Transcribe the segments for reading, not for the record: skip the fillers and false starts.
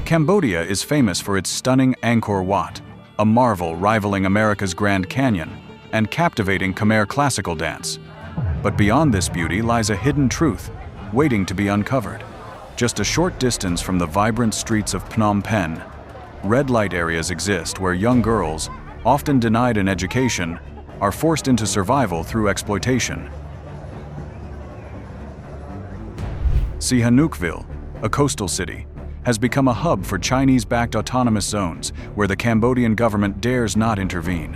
Cambodia is famous for its stunning Angkor Wat, a marvel rivaling America's Grand Canyon, and captivating Khmer Classical Dance. But beyond this beauty lies a hidden truth, waiting to be uncovered. Just a short distance from the vibrant streets of Phnom Penh, red light areas exist where young girls, often denied an education, are forced into survival through exploitation. Sihanoukville, a coastal city, has become a hub for Chinese-backed autonomous zones where the Cambodian government dares not intervene.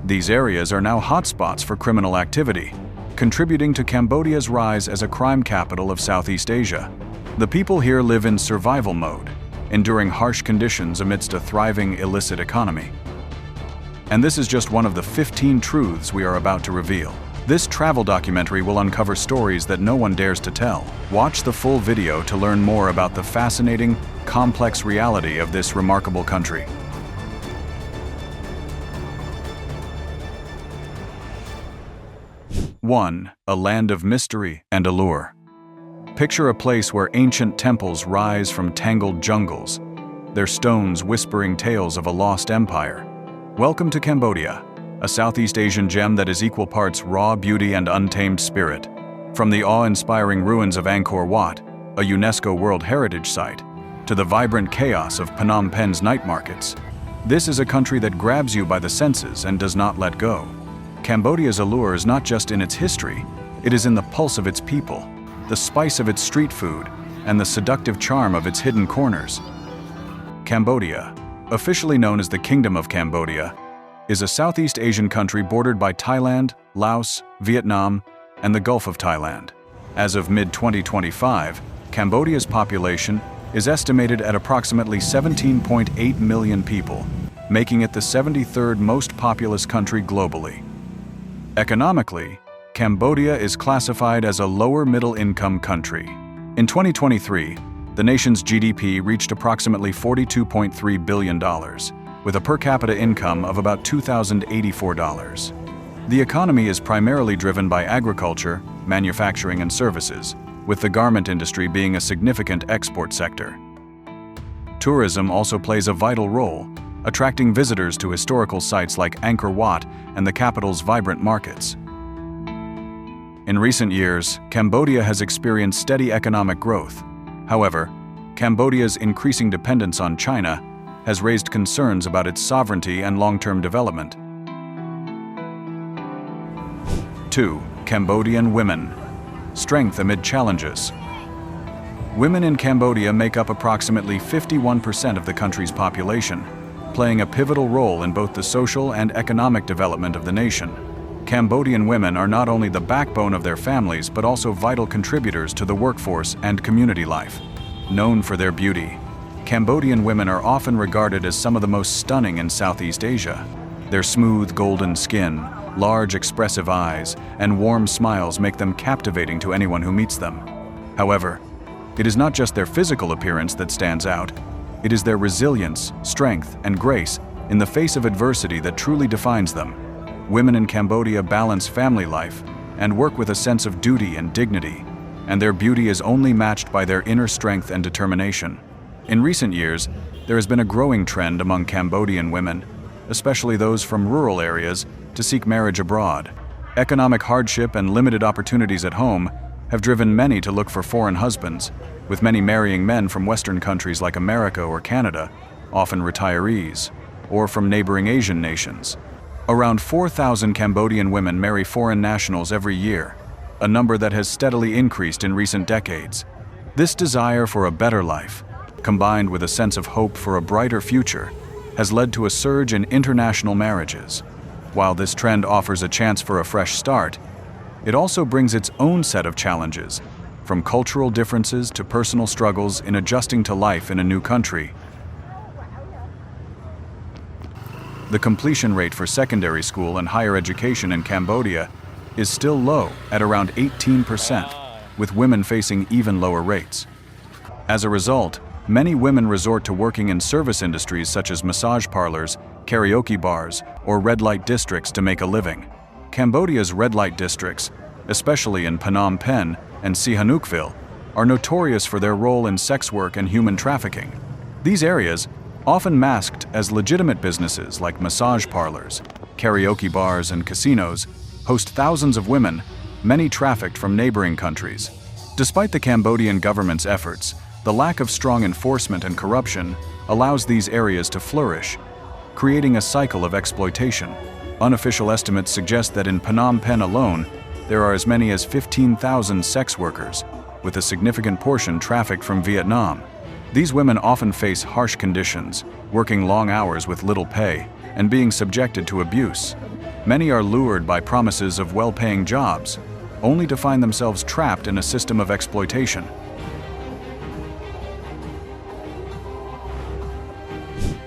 These areas are now hotspots for criminal activity, contributing to Cambodia's rise as a crime capital of Southeast Asia. The people here live in survival mode, enduring harsh conditions amidst a thriving illicit economy. And this is just one of the 15 truths we are about to reveal. This travel documentary will uncover stories that no one dares to tell. Watch the full video to learn more about the fascinating, complex reality of this remarkable country. One, a land of mystery and allure. Picture a place where ancient temples rise from tangled jungles, their stones whispering tales of a lost empire. Welcome to Cambodia, a Southeast Asian gem that is equal parts raw beauty and untamed spirit. From the awe-inspiring ruins of Angkor Wat, a UNESCO World Heritage Site, to the vibrant chaos of Phnom Penh's night markets, this is a country that grabs you by the senses and does not let go. Cambodia's allure is not just in its history, it is in the pulse of its people, the spice of its street food, and the seductive charm of its hidden corners. Cambodia, officially known as the Kingdom of Cambodia, is a Southeast Asian country bordered by Thailand, Laos, Vietnam, and the Gulf of Thailand. As of mid-2025, Cambodia's population is estimated at approximately 17.8 million people, making it the 73rd most populous country globally. Economically, Cambodia is classified as a lower middle-income country. In 2023, the nation's GDP reached approximately $42.3 billion, with a per capita income of about $2,084. The economy is primarily driven by agriculture, manufacturing, and services, with the garment industry being a significant export sector. Tourism also plays a vital role, attracting visitors to historical sites like Angkor Wat and the capital's vibrant markets. In recent years, Cambodia has experienced steady economic growth. However, Cambodia's increasing dependence on China has raised concerns about its sovereignty and long-term development. 2. Cambodian women. Strength amid challenges. Women in Cambodia make up approximately 51% of the country's population, playing a pivotal role in both the social and economic development of the nation. Cambodian women are not only the backbone of their families but also vital contributors to the workforce and community life. Known for their beauty, Cambodian women are often regarded as some of the most stunning in Southeast Asia. Their smooth, golden skin, large, expressive eyes, and warm smiles make them captivating to anyone who meets them. However, it is not just their physical appearance that stands out. It is their resilience, strength, and grace in the face of adversity that truly defines them. Women in Cambodia balance family life and work with a sense of duty and dignity, and their beauty is only matched by their inner strength and determination. In recent years, there has been a growing trend among Cambodian women, especially those from rural areas, to seek marriage abroad. Economic hardship and limited opportunities at home have driven many to look for foreign husbands, with many marrying men from Western countries like America or Canada, often retirees, or from neighboring Asian nations. Around 4,000 Cambodian women marry foreign nationals every year, a number that has steadily increased in recent decades. This desire for a better life, combined with a sense of hope for a brighter future, has led to a surge in international marriages. While this trend offers a chance for a fresh start, it also brings its own set of challenges, from cultural differences to personal struggles in adjusting to life in a new country. The completion rate for secondary school and higher education in Cambodia is still low at around 18%, with women facing even lower rates. As a result, many women resort to working in service industries such as massage parlors, karaoke bars, or red light districts to make a living. Cambodia's red light districts, especially in Phnom Penh and Sihanoukville, are notorious for their role in sex work and human trafficking. These areas, often masked as legitimate businesses like massage parlors, karaoke bars, and casinos, host thousands of women, many trafficked from neighboring countries. Despite the Cambodian government's efforts, the lack of strong enforcement and corruption allows these areas to flourish, creating a cycle of exploitation. Unofficial estimates suggest that in Phnom Penh alone, there are as many as 15,000 sex workers, with a significant portion trafficked from Vietnam. These women often face harsh conditions, working long hours with little pay, and being subjected to abuse. Many are lured by promises of well-paying jobs, only to find themselves trapped in a system of exploitation.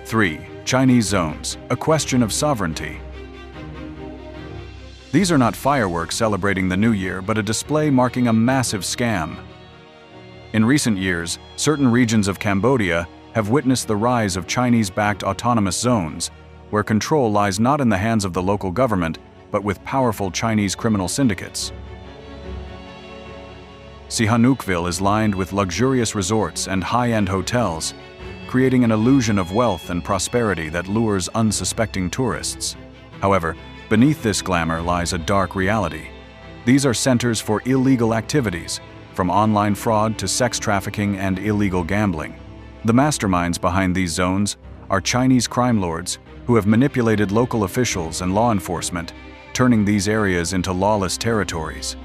3. Chinese zones, a question of sovereignty. These are not fireworks celebrating the new year, but a display marking a massive scam. In recent years, certain regions of Cambodia have witnessed the rise of Chinese-backed autonomous zones, where control lies not in the hands of the local government, but with powerful Chinese criminal syndicates. Sihanoukville is lined with luxurious resorts and high-end hotels, creating an illusion of wealth and prosperity that lures unsuspecting tourists. However, beneath this glamour lies a dark reality. These are centers for illegal activities, from online fraud to sex trafficking and illegal gambling. The masterminds behind these zones are Chinese crime lords who have manipulated local officials and law enforcement, turning these areas into lawless territories.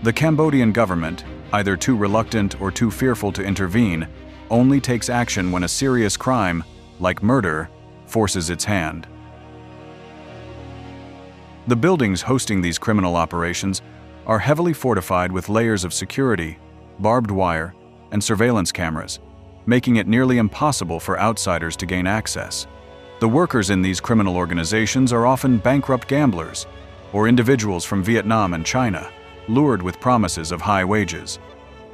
The Cambodian government, either too reluctant or too fearful to intervene, only takes action when a serious crime, like murder, forces its hand. The buildings hosting these criminal operations are heavily fortified with layers of security, barbed wire, and surveillance cameras, making it nearly impossible for outsiders to gain access. The workers in these criminal organizations are often bankrupt gamblers or individuals from Vietnam and China, lured with promises of high wages.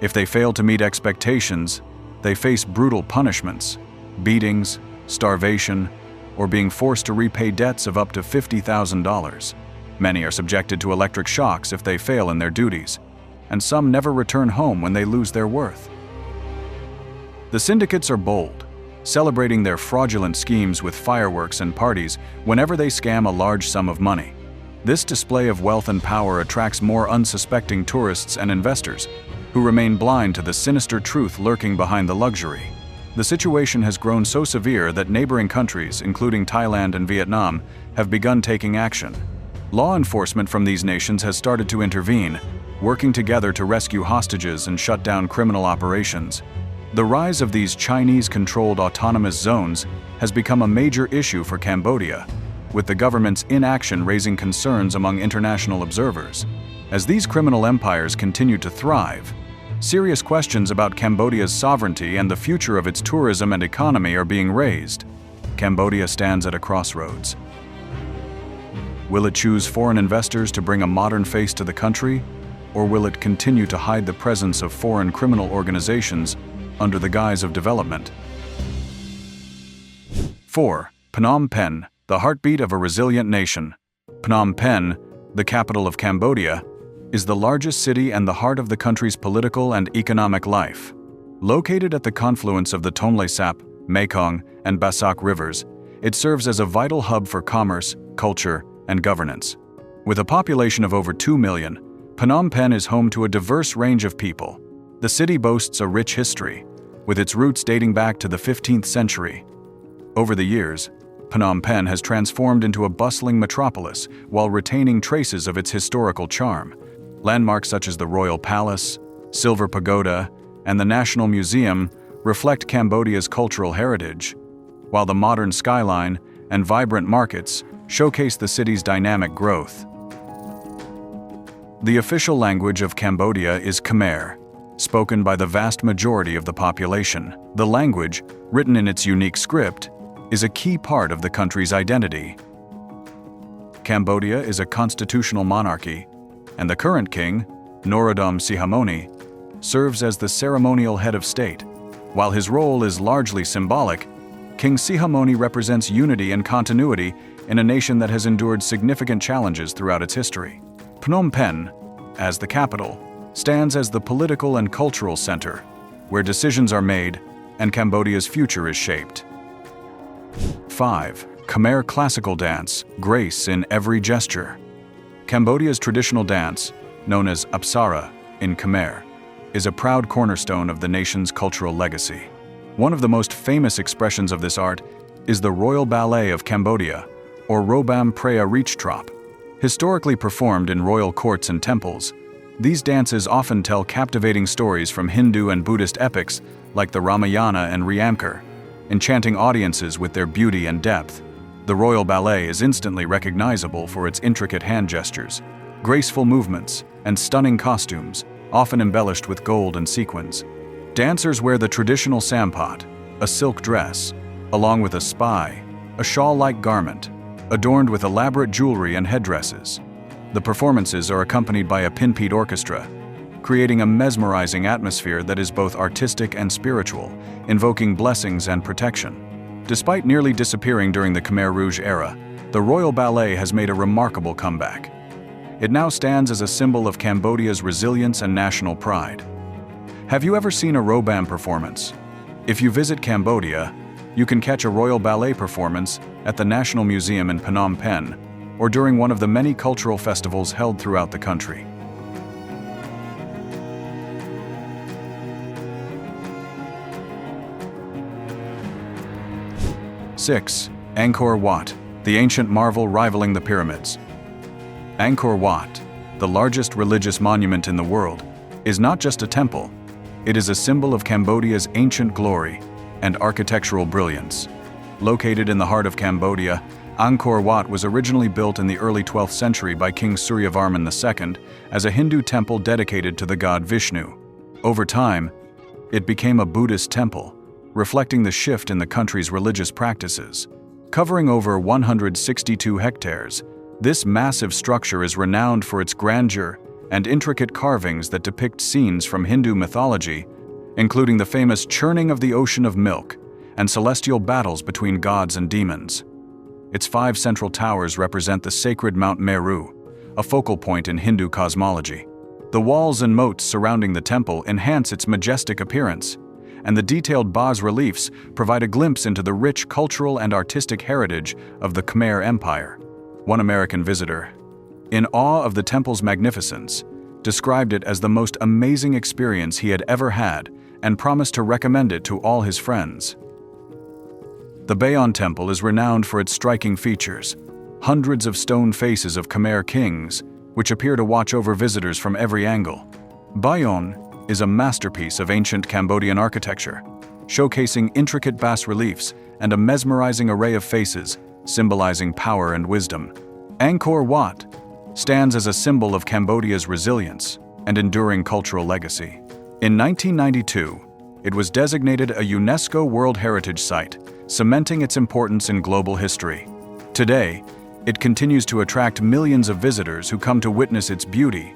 If they fail to meet expectations, they face brutal punishments, beatings, starvation, or being forced to repay debts of up to $50,000. Many are subjected to electric shocks if they fail in their duties, and some never return home when they lose their worth. The syndicates are bold, celebrating their fraudulent schemes with fireworks and parties whenever they scam a large sum of money. This display of wealth and power attracts more unsuspecting tourists and investors, who remain blind to the sinister truth lurking behind the luxury. The situation has grown so severe that neighboring countries, including Thailand and Vietnam, have begun taking action. Law enforcement from these nations has started to intervene, working together to rescue hostages and shut down criminal operations. The rise of these Chinese-controlled autonomous zones has become a major issue for Cambodia, with the government's inaction raising concerns among international observers. As these criminal empires continue to thrive, serious questions about Cambodia's sovereignty and the future of its tourism and economy are being raised. Cambodia stands at a crossroads. Will it choose foreign investors to bring a modern face to the country, or will it continue to hide the presence of foreign criminal organizations under the guise of development? 4. Phnom Penh, the heartbeat of a resilient nation. Phnom Penh, the capital of Cambodia, is the largest city and the heart of the country's political and economic life. Located at the confluence of the Tonle Sap, Mekong, and Basak rivers, it serves as a vital hub for commerce, culture, and governance. With a population of over 2 million, Phnom Penh is home to a diverse range of people. The city boasts a rich history, with its roots dating back to the 15th century. Over the years, Phnom Penh has transformed into a bustling metropolis while retaining traces of its historical charm. Landmarks such as the Royal Palace, Silver Pagoda, and the National Museum reflect Cambodia's cultural heritage, while the modern skyline and vibrant markets showcase the city's dynamic growth. The official language of Cambodia is Khmer, spoken by the vast majority of the population. The language, written in its unique script, is a key part of the country's identity. Cambodia is a constitutional monarchy, and the current king, Norodom Sihamoni, serves as the ceremonial head of state. While his role is largely symbolic, King Sihamoni represents unity and continuity in a nation that has endured significant challenges throughout its history. Phnom Penh, as the capital, stands as the political and cultural center, where decisions are made, and Cambodia's future is shaped. 5. Khmer Classical Dance, grace in every gesture. Cambodia's traditional dance, known as Apsara in Khmer, is a proud cornerstone of the nation's cultural legacy. One of the most famous expressions of this art is the Royal Ballet of Cambodia, or Robam Prea Reachtrop. Historically performed in royal courts and temples, these dances often tell captivating stories from Hindu and Buddhist epics like the Ramayana and Angkor, enchanting audiences with their beauty and depth. The Royal Ballet is instantly recognizable for its intricate hand gestures, graceful movements, and stunning costumes, often embellished with gold and sequins. Dancers wear the traditional sampot, a silk dress, along with a spai, a shawl-like garment, adorned with elaborate jewelry and headdresses. The performances are accompanied by a pinpeat orchestra, creating a mesmerizing atmosphere that is both artistic and spiritual, invoking blessings and protection. Despite nearly disappearing during the Khmer Rouge era, the Royal Ballet has made a remarkable comeback. It now stands as a symbol of Cambodia's resilience and national pride. Have you ever seen a Robam performance? If you visit Cambodia, you can catch a Royal Ballet performance at the National Museum in Phnom Penh or during one of the many cultural festivals held throughout the country. Six. Angkor Wat, the ancient marvel rivaling the pyramids. Angkor Wat, the largest religious monument in the world, is not just a temple. It is a symbol of Cambodia's ancient glory and architectural brilliance. Located in the heart of Cambodia, Angkor Wat was originally built in the early 12th century by King Suryavarman II as a Hindu temple dedicated to the god Vishnu. Over time, it became a Buddhist temple, reflecting the shift in the country's religious practices. Covering over 162 hectares, this massive structure is renowned for its grandeur and intricate carvings that depict scenes from Hindu mythology, including the famous churning of the ocean of milk and celestial battles between gods and demons. Its 5 central towers represent the sacred Mount Meru, a focal point in Hindu cosmology. The walls and moats surrounding the temple enhance its majestic appearance, and the detailed bas-reliefs provide a glimpse into the rich cultural and artistic heritage of the Khmer Empire. One American visitor, in awe of the temple's magnificence, described it as the most amazing experience he had ever had and promised to recommend it to all his friends. The Bayon Temple is renowned for its striking features, hundreds of stone faces of Khmer kings, which appear to watch over visitors from every angle. Bayon is a masterpiece of ancient Cambodian architecture, showcasing intricate bas-reliefs and a mesmerizing array of faces, symbolizing power and wisdom. Angkor Wat stands as a symbol of Cambodia's resilience and enduring cultural legacy. In 1992, it was designated a UNESCO World Heritage Site, cementing its importance in global history. Today, it continues to attract millions of visitors who come to witness its beauty,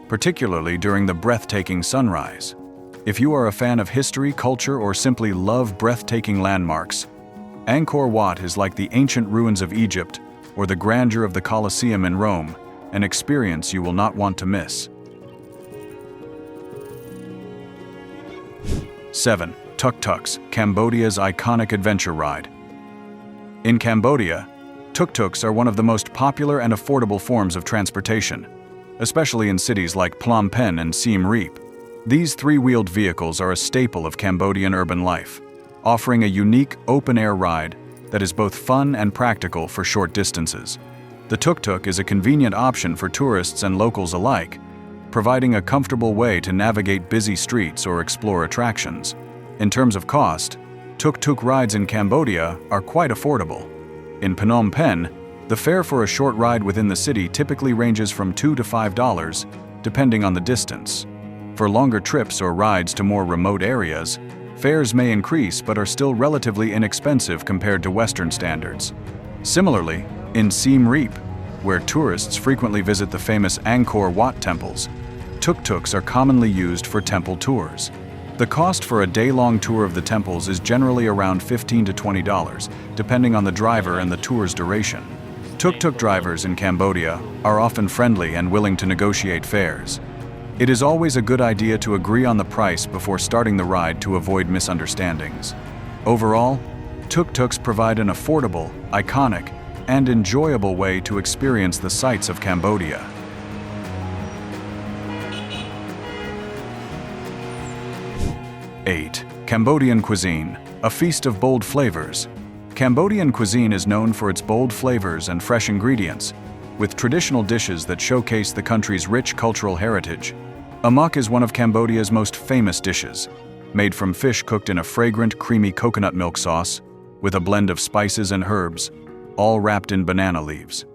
particularly during the breathtaking sunrise. If you are a fan of history, culture, or simply love breathtaking landmarks, Angkor Wat is like the ancient ruins of Egypt or the grandeur of the Colosseum in Rome, an experience you will not want to miss. 7. Tuk-Tuks, Cambodia's iconic adventure ride. In Cambodia, Tuk-Tuks are one of the most popular and affordable forms of transportation, especially in cities like Phnom Penh and Siem Reap. These 3-wheeled vehicles are a staple of Cambodian urban life, offering a unique open-air ride that is both fun and practical for short distances. The tuk-tuk is a convenient option for tourists and locals alike, providing a comfortable way to navigate busy streets or explore attractions. In terms of cost, tuk-tuk rides in Cambodia are quite affordable. In Phnom Penh, the fare for a short ride within the city typically ranges from $2 to $5, depending on the distance. For longer trips or rides to more remote areas, fares may increase but are still relatively inexpensive compared to Western standards. Similarly, in Siem Reap, where tourists frequently visit the famous Angkor Wat temples, tuk-tuks are commonly used for temple tours. The cost for a day-long tour of the temples is generally around $15 to $20, depending on the driver and the tour's duration. Tuk-tuk drivers in Cambodia are often friendly and willing to negotiate fares. It is always a good idea to agree on the price before starting the ride to avoid misunderstandings. Overall, Tuk-Tuks provide an affordable, iconic, and enjoyable way to experience the sights of Cambodia. 8. Cambodian cuisine, a feast of bold flavors. Cambodian cuisine is known for its bold flavors and fresh ingredients, with traditional dishes that showcase the country's rich cultural heritage. Amok is one of Cambodia's most famous dishes, made from fish cooked in a fragrant, creamy coconut milk sauce, with a blend of spices and herbs, all wrapped in banana leaves.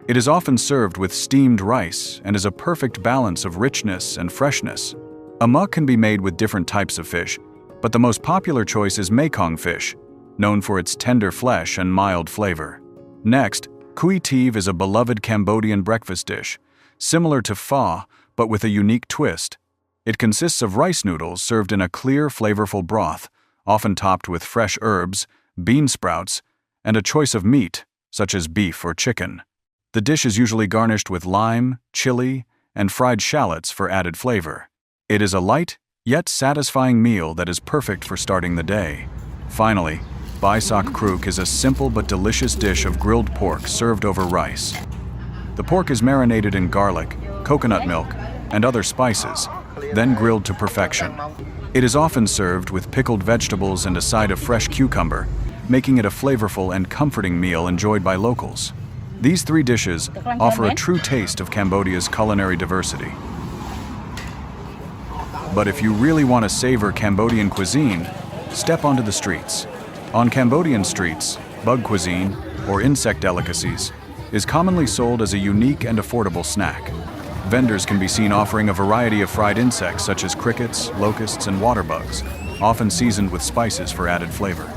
It is often served with steamed rice and is a perfect balance of richness and freshness. Amok can be made with different types of fish, but the most popular choice is Mekong fish, known for its tender flesh and mild flavor. Next, Cuisine is a beloved Cambodian breakfast dish, similar to pho, but with a unique twist. It consists of rice noodles served in a clear, flavorful broth, often topped with fresh herbs, bean sprouts, and a choice of meat, such as beef or chicken. The dish is usually garnished with lime, chili, and fried shallots for added flavor. It is a light, yet satisfying meal that is perfect for starting the day. Finally, Baisak kruk is a simple but delicious dish of grilled pork served over rice. The pork is marinated in garlic, coconut milk, and other spices, then grilled to perfection. It is often served with pickled vegetables and a side of fresh cucumber, making it a flavorful and comforting meal enjoyed by locals. These 3 dishes offer a true taste of Cambodia's culinary diversity. But if you really want to savor Cambodian cuisine, step onto the streets. On Cambodian streets, bug cuisine, or insect delicacies, is commonly sold as a unique and affordable snack. Vendors can be seen offering a variety of fried insects such as crickets, locusts, and water bugs, often seasoned with spices for added flavor.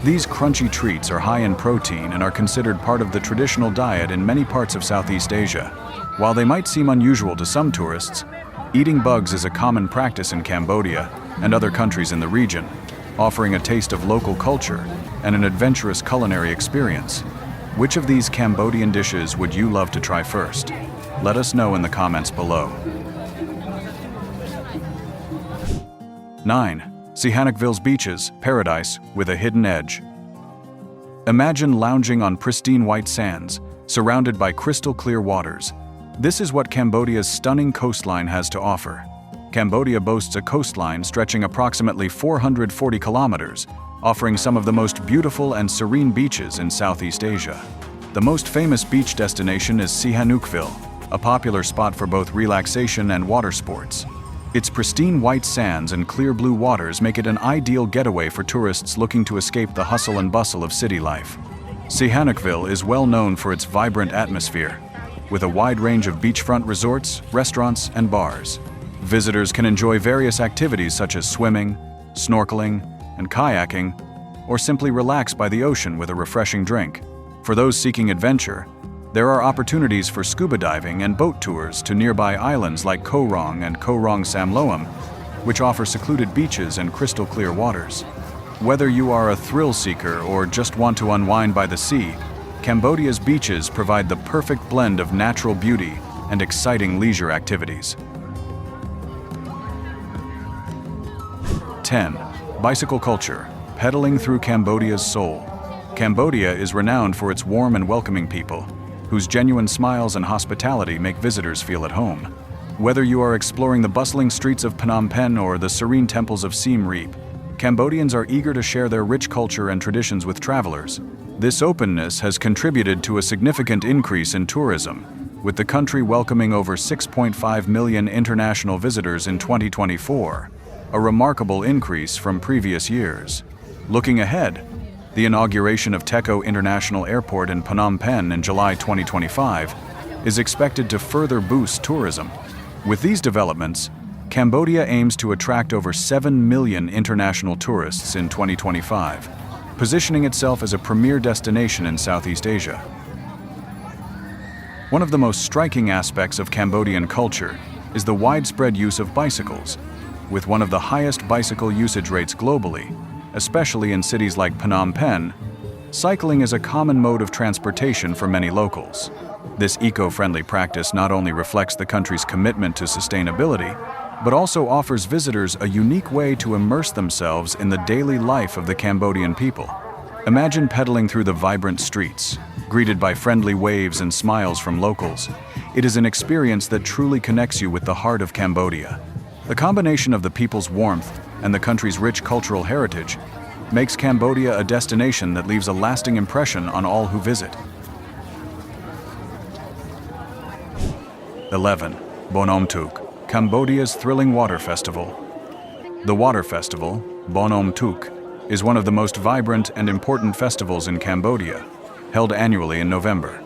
These crunchy treats are high in protein and are considered part of the traditional diet in many parts of Southeast Asia. While they might seem unusual to some tourists, eating bugs is a common practice in Cambodia and other countries in the region, offering a taste of local culture and an adventurous culinary experience. Which of these Cambodian dishes would you love to try first? Let us know in the comments below. 9. Sihanoukville's beaches, paradise with a hidden edge. Imagine lounging on pristine white sands, surrounded by crystal clear waters. This is what Cambodia's stunning coastline has to offer. Cambodia boasts a coastline stretching approximately 440 kilometers, offering some of the most beautiful and serene beaches in Southeast Asia. The most famous beach destination is Sihanoukville, a popular spot for both relaxation and water sports. Its pristine white sands and clear blue waters make it an ideal getaway for tourists looking to escape the hustle and bustle of city life. Sihanoukville is well known for its vibrant atmosphere, with a wide range of beachfront resorts, restaurants, and bars. Visitors can enjoy various activities such as swimming, snorkeling, and kayaking, or simply relax by the ocean with a refreshing drink. For those seeking adventure, there are opportunities for scuba diving and boat tours to nearby islands like Koh Rong and Koh Rong Samloem, which offer secluded beaches and crystal clear waters. Whether you are a thrill seeker or just want to unwind by the sea, Cambodia's beaches provide the perfect blend of natural beauty and exciting leisure activities. 10. Bicycle culture, pedaling through Cambodia's soul. Cambodia is renowned for its warm and welcoming people, whose genuine smiles and hospitality make visitors feel at home. Whether you are exploring the bustling streets of Phnom Penh or the serene temples of Siem Reap, Cambodians are eager to share their rich culture and traditions with travelers. This openness has contributed to a significant increase in tourism, with the country welcoming over 6.5 million international visitors in 2024, a remarkable increase from previous years. Looking ahead, the inauguration of Techo International Airport in Phnom Penh in July 2025 is expected to further boost tourism. With these developments, Cambodia aims to attract over 7 million international tourists in 2025, positioning itself as a premier destination in Southeast Asia. One of the most striking aspects of Cambodian culture is the widespread use of bicycles, with one of the highest bicycle usage rates globally, especially in cities like Phnom Penh. Cycling is a common mode of transportation for many locals. This eco-friendly practice not only reflects the country's commitment to sustainability, but also offers visitors a unique way to immerse themselves in the daily life of the Cambodian people. Imagine pedaling through the vibrant streets, greeted by friendly waves and smiles from locals. It is an experience that truly connects you with the heart of Cambodia. The combination of the people's warmth and the country's rich cultural heritage makes Cambodia a destination that leaves a lasting impression on all who visit. 11. Phnom Touk, Cambodia's thrilling water festival. The water festival, Phnom Touk, is one of the most vibrant and important festivals in Cambodia, held annually in November.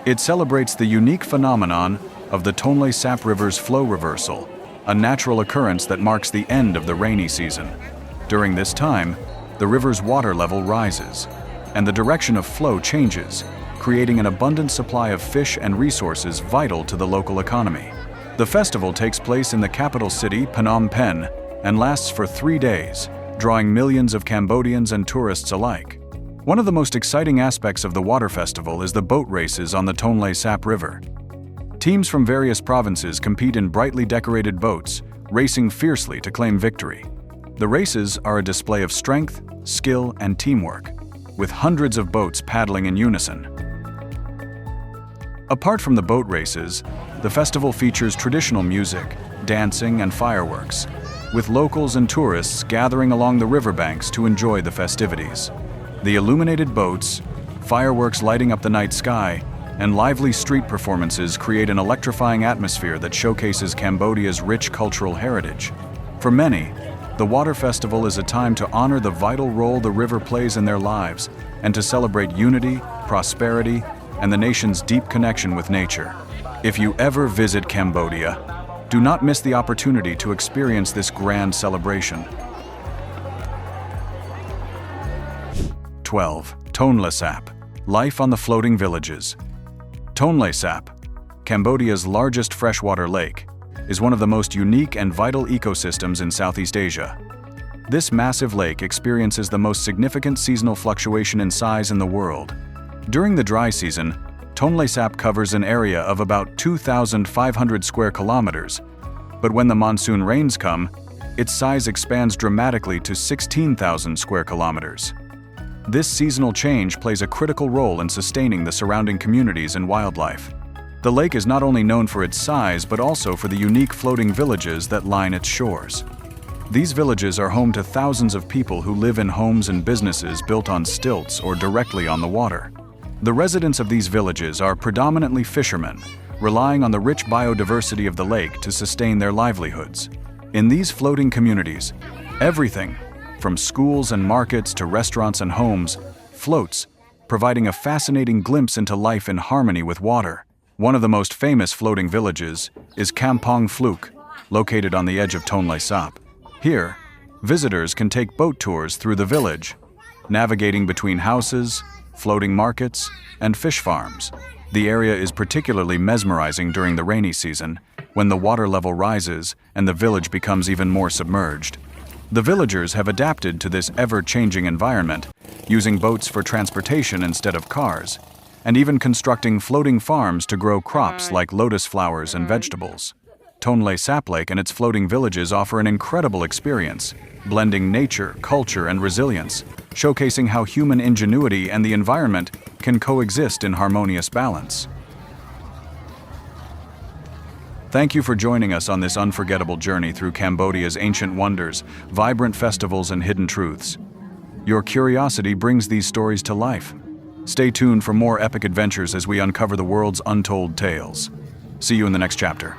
It celebrates the unique phenomenon of the Tonle Sap River's flow reversal, a natural occurrence that marks the end of the rainy season. During this time, the river's water level rises, and the direction of flow changes, creating an abundant supply of fish and resources vital to the local economy. The festival takes place in the capital city, Phnom Penh, and lasts for 3 days, drawing millions of Cambodians and tourists alike. One of the most exciting aspects of the water festival is the boat races on the Tonle Sap River. Teams from various provinces compete in brightly decorated boats, racing fiercely to claim victory. The races are a display of strength, skill, and teamwork, with hundreds of boats paddling in unison. Apart from the boat races, the festival features traditional music, dancing, and fireworks, with locals and tourists gathering along the riverbanks to enjoy the festivities. The illuminated boats, fireworks lighting up the night sky, and lively street performances create an electrifying atmosphere that showcases Cambodia's rich cultural heritage. For many, the water festival is a time to honor the vital role the river plays in their lives and to celebrate unity, prosperity, and the nation's deep connection with nature. If you ever visit Cambodia, do not miss the opportunity to experience this grand celebration. 12. Tonle Sap, life on the floating villages. Tonle Sap, Cambodia's largest freshwater lake, is one of the most unique and vital ecosystems in Southeast Asia. This massive lake experiences the most significant seasonal fluctuation in size in the world. During the dry season, Tonle Sap covers an area of about 2,500 square kilometers, but when the monsoon rains come, its size expands dramatically to 16,000 square kilometers. This seasonal change plays a critical role in sustaining the surrounding communities and wildlife. The lake is not only known for its size, but also for the unique floating villages that line its shores. These villages are home to thousands of people who live in homes and businesses built on stilts or directly on the water. The residents of these villages are predominantly fishermen, relying on the rich biodiversity of the lake to sustain their livelihoods. In these floating communities, everything, from schools and markets to restaurants and homes, floats, providing a fascinating glimpse into life in harmony with water. One of the most famous floating villages is Kampong Phluk, located on the edge of Tonle Sap. Here, visitors can take boat tours through the village, navigating between houses, floating markets, and fish farms. The area is particularly mesmerizing during the rainy season, when the water level rises and the village becomes even more submerged. The villagers have adapted to this ever-changing environment, using boats for transportation instead of cars, and even constructing floating farms to grow crops like lotus flowers and vegetables. Tonle Sap Lake and its floating villages offer an incredible experience, blending nature, culture, and resilience, showcasing how human ingenuity and the environment can coexist in harmonious balance. Thank you for joining us on this unforgettable journey through Cambodia's ancient wonders, vibrant festivals, and hidden truths. Your curiosity brings these stories to life. Stay tuned for more epic adventures as we uncover the world's untold tales. See you in the next chapter.